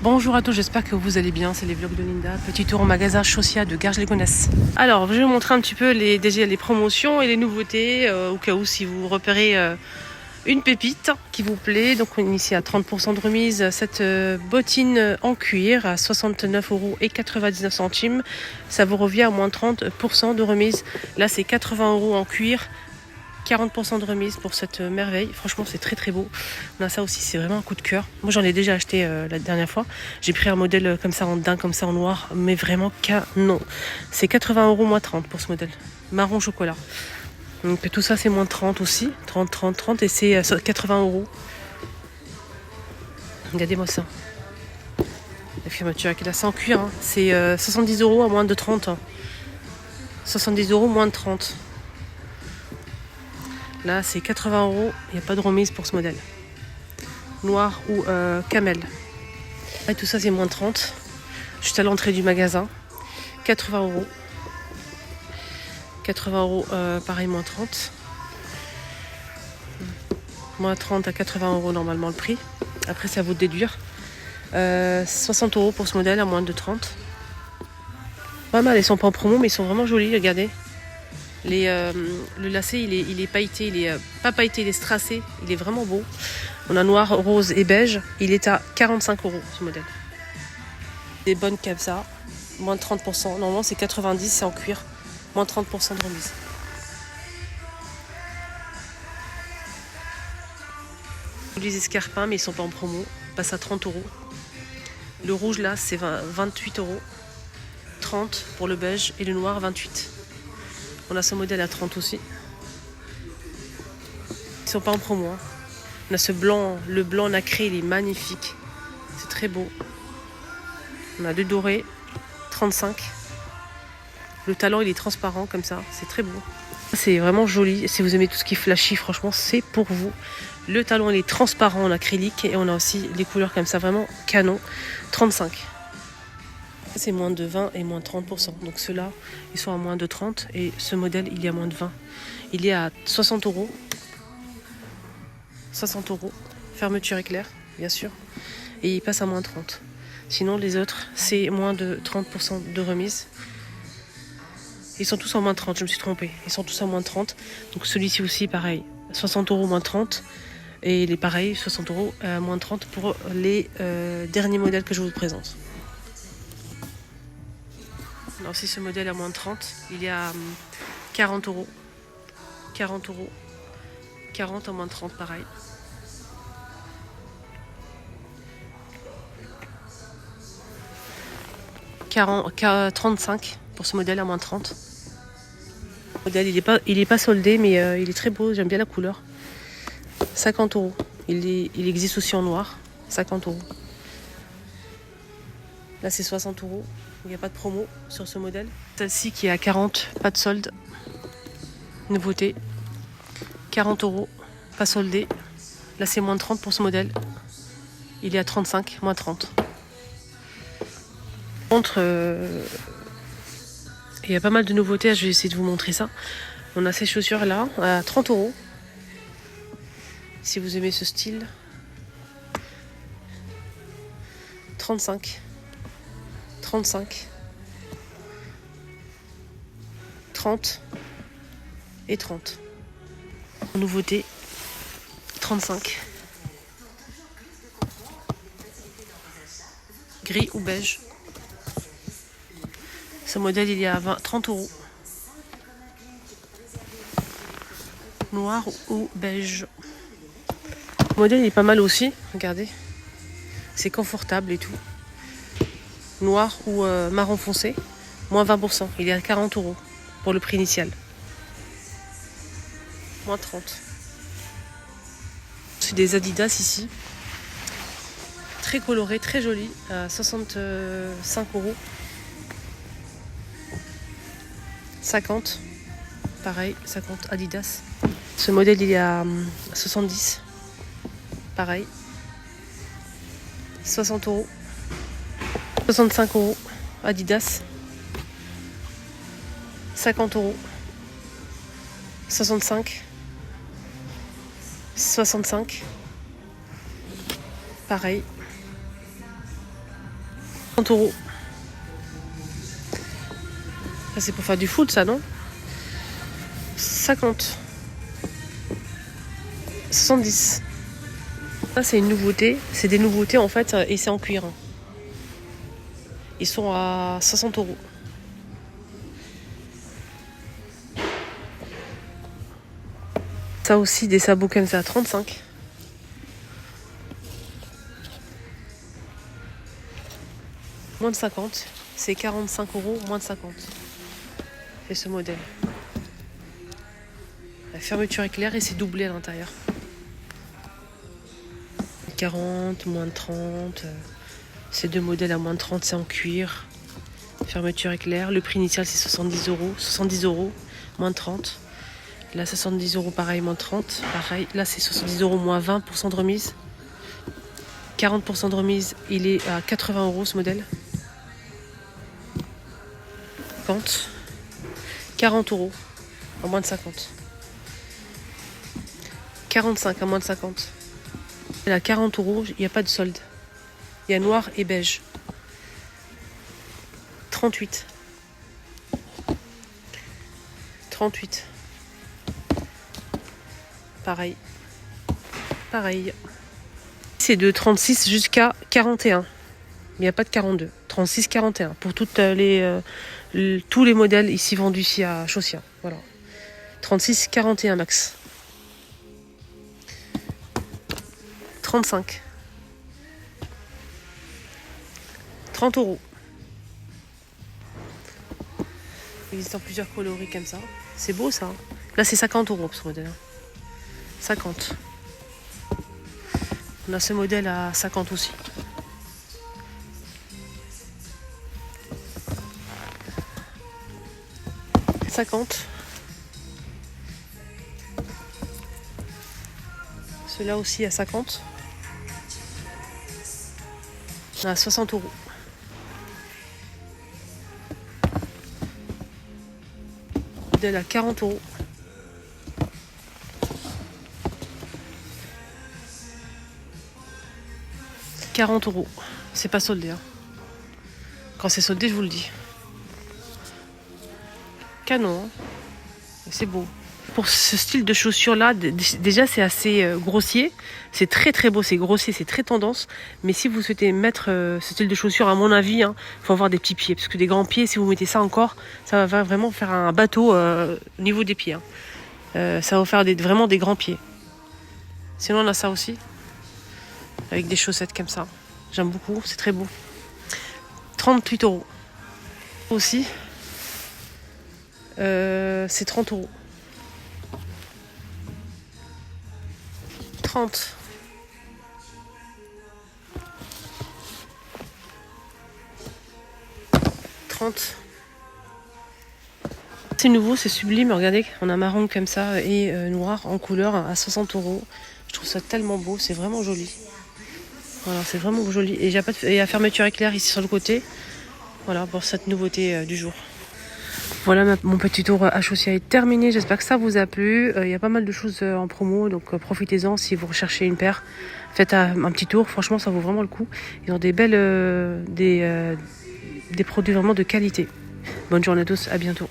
Bonjour à tous, j'espère que vous allez bien, c'est les vlogs de Linda. Petit tour au magasin Chaussea de Garges-les-Gonesse. Alors, je vais vous montrer un petit peu déjà les promotions et les nouveautés, au cas où si vous repérez une pépite qui vous plaît. Donc on est ici à 30% de remise, cette bottine en cuir à 69,99 €. Ça vous revient à moins 30% de remise. Là c'est 80 € en cuir. 40% de remise pour cette merveille. Franchement, c'est très très beau. On a ça aussi, c'est vraiment un coup de cœur. Moi, j'en ai déjà acheté la dernière fois. J'ai pris un modèle comme ça en daim, comme ça en noir, mais vraiment canon. C'est 80 € moins 30 pour ce modèle. Marron chocolat. Donc tout ça, c'est moins 30 aussi. 30, 30, 30 et c'est 80 €. Regardez-moi ça. La fermeture avec la en cuir, hein. C'est 70 € à moins de 30. 70 € moins de 30. Là, c'est 80 €. Il n'y a pas de remise pour ce modèle. Noir ou camel. Et tout ça, c'est moins 30. Juste à l'entrée du magasin. 80 €. 80 €, pareil, moins 30. Moins 30 à 80 € normalement le prix. Après, c'est à vous de déduire. 60 € pour ce modèle à moins de 30. Pas mal, ils sont pas en promo, mais ils sont vraiment jolis, regardez. Le lacet, il est pailleté, il est pas pailleté, il est strassé, il est vraiment beau. On a noir, rose et beige. Il est à 45 € ce modèle. Des bonnes comme ça, moins de 30%. Normalement, c'est 90, c'est en cuir. Moins 30% de remise. Les escarpins, mais ils sont pas en promo. Passe à 30 €. Le rouge là, c'est 28 €. 30 pour le beige et le noir 28. On a ce modèle à 30 aussi. Ils sont pas en promo, hein. On a ce blanc, le blanc nacré, il est magnifique. C'est très beau. On a le doré, 35. Le talon, il est transparent comme ça. C'est très beau. C'est vraiment joli. Si vous aimez tout ce qui est flashy, franchement, c'est pour vous. Le talon, il est transparent en acrylique. Et on a aussi les couleurs comme ça, vraiment canon. 35. C'est moins de 20 et moins de 30%. Donc ceux-là, ils sont à moins de 30. Et ce modèle, il est à moins de 20. Il est à 60 €. 60 €. Fermeture éclair, bien sûr. Et il passe à moins 30. Sinon, les autres, c'est moins de 30% de remise. Ils sont tous en moins 30, je me suis trompée. Ils sont tous en moins 30. Donc celui-ci aussi, pareil. 60 € moins 30. Et les pareils, 60 € moins 30 pour les derniers modèles que je vous présente. Alors si ce modèle à moins de 30, il est à 40 €. 40 €. 40 en moins de 30, pareil. $40, 35 pour ce modèle à moins de 30. Le modèle, il est pas soldé, mais il est très beau. J'aime bien la couleur. 50 €. Il existe aussi en noir. 50 €. Là, c'est 60 €. Il n'y a pas de promo sur ce modèle. Celle-ci qui est à 40, pas de solde. Nouveauté. 40 €, pas soldé. Là, c'est moins de 30 pour ce modèle. Il est à 35, moins 30. Par contre, il y a pas mal de nouveautés. Je vais essayer de vous montrer ça. On a ces chaussures-là à 30 €. Si vous aimez ce style. 35. 35. 30. Et 30. Nouveauté. 35. Gris ou beige. Ce modèle, il est à 30 €. Noir ou beige. Le modèle, il est pas mal aussi. Regardez. C'est confortable et tout. Noir ou marron foncé. Moins 20%. Il est à 40 € pour le prix initial. Moins 30. C'est des Adidas ici. Très coloré, très joli. À 65 €. 50. Pareil, 50 Adidas. Ce modèle, il est à 70. Pareil. 60 €. 65 € Adidas. 50 €. 65. 65. Pareil. 30 euros. Ça, c'est pour faire du foot, ça, non? 50. 70. Ça, c'est une nouveauté. C'est des nouveautés, en fait, et c'est en cuir. Ils sont à 60 euros. Ça aussi, des sabots comme ça, 35. Moins de 50. C'est 45 euros, moins de 50. C'est ce modèle. La fermeture éclair et c'est doublé à l'intérieur. 40, moins de 30. Ces deux modèles à moins de 30, c'est en cuir. Fermeture éclair. Le prix initial, c'est 70 euros. 70 euros, moins de 30. Là, 70 euros, pareil, moins de 30. Pareil, là, c'est 70 euros, moins 20% de remise. 40% de remise, il est à 80 euros, ce modèle. 50. 40 euros, à moins de 50. 45 à moins de 50. Et là, 40 euros, il n'y a pas de solde. Il y a noir et beige. 38. 38. Pareil. Pareil. C'est de 36 jusqu'à 41. Il n'y a pas de 42. 36, 41. Pour toutes tous les modèles ici vendus ici à Chaussien. Voilà. 36, 41 max. 35. 30 euros. Il existe en plusieurs coloris comme ça. C'est beau ça. Là c'est 50 euros ce modèle. 50. On a ce modèle à 50 aussi. « 50. Ceux-là aussi à 50. À 60 euros. Modèle à 40 euros. « 40 euros. C'est pas soldé. Hein. Quand c'est soldé, je vous le dis. Canon. Hein. C'est beau. Pour ce style de chaussures-là, déjà, c'est assez grossier. C'est très, très beau. C'est grossier, c'est très tendance. Mais si vous souhaitez mettre ce style de chaussures, à mon avis, il faut avoir des petits pieds. Parce que des grands pieds, si vous mettez ça encore, ça va vraiment faire un bateau au niveau des pieds. Hein. Ça va faire vraiment des grands pieds. Sinon, on a ça aussi. Avec des chaussettes comme ça. J'aime beaucoup. C'est très beau. 38 euros. Aussi. C'est 30 euros. 30. 30. C'est nouveau, c'est sublime. Regardez, on a marron comme ça et noir en couleur à 60 euros. Je trouve ça tellement beau, c'est vraiment joli. Voilà, c'est vraiment joli. Et il y a la fermeture éclair ici sur le côté. Voilà, pour cette nouveauté du jour. Voilà, mon petit tour à Chaussien est terminé. J'espère que ça vous a plu. Il y a pas mal de choses en promo, donc profitez-en. Si vous recherchez une paire, faites un petit tour. Franchement, ça vaut vraiment le coup. Ils ont des belles, des produits vraiment de qualité. Bonne journée à tous, à bientôt.